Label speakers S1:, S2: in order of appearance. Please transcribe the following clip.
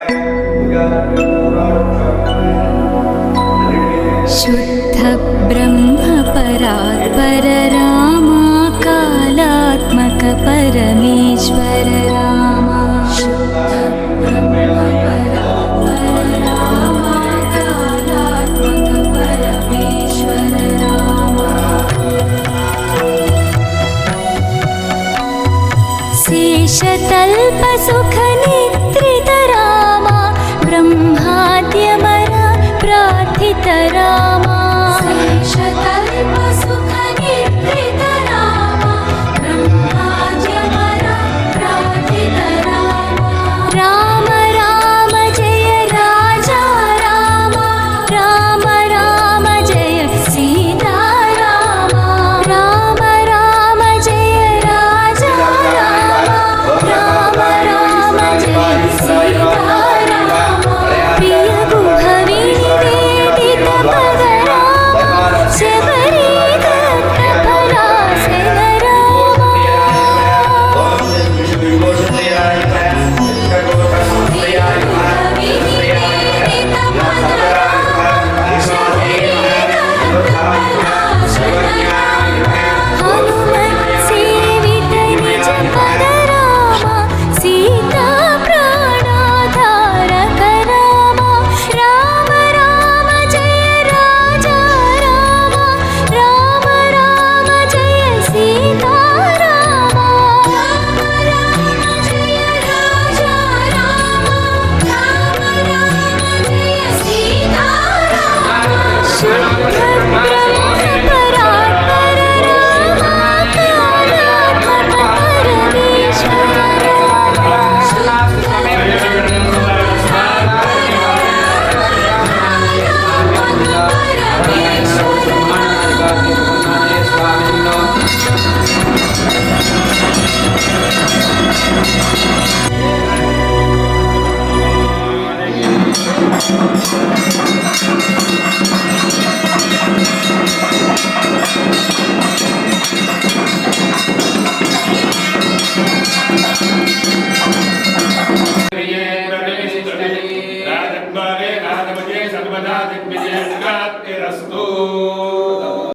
S1: शुद्ध ब्रह्म परात्पर रामा कालात्मक परमेश्वर रामा। शुद्ध ब्रह्म परात्पर रामा कालात्मक परमेश्वर रामा। शेषतल्प सुख निद्रित रामा ब्रह्माद्यमर प्रार्थित रामा। शेषतल्प सुख निद्रित रामा ब्रह्माद्यमर प्रार्थित रामा। राम राम जय राजा रामा, राम राम जय सीता रामा। राम राम जय राजा रामा, राम राम जय सीता रामा। प्रिय गुहवी निवेदित पद रामा, शबरी दत्त फलासन रामा। हनुमत सेवित निज पद रामा, सीता प्राणाधारक रामा। राम राम जय राजा रामा, राम राम जय सीता रामा। राम राम जय राजा रामा, राम राम जय सीता रामा। शुद्ध ब्रह्म परात्पर रामा कालात्मक परमेश्वर रामा। शुद्ध ब्रह्म कालात्मक परमेश्वर रामा।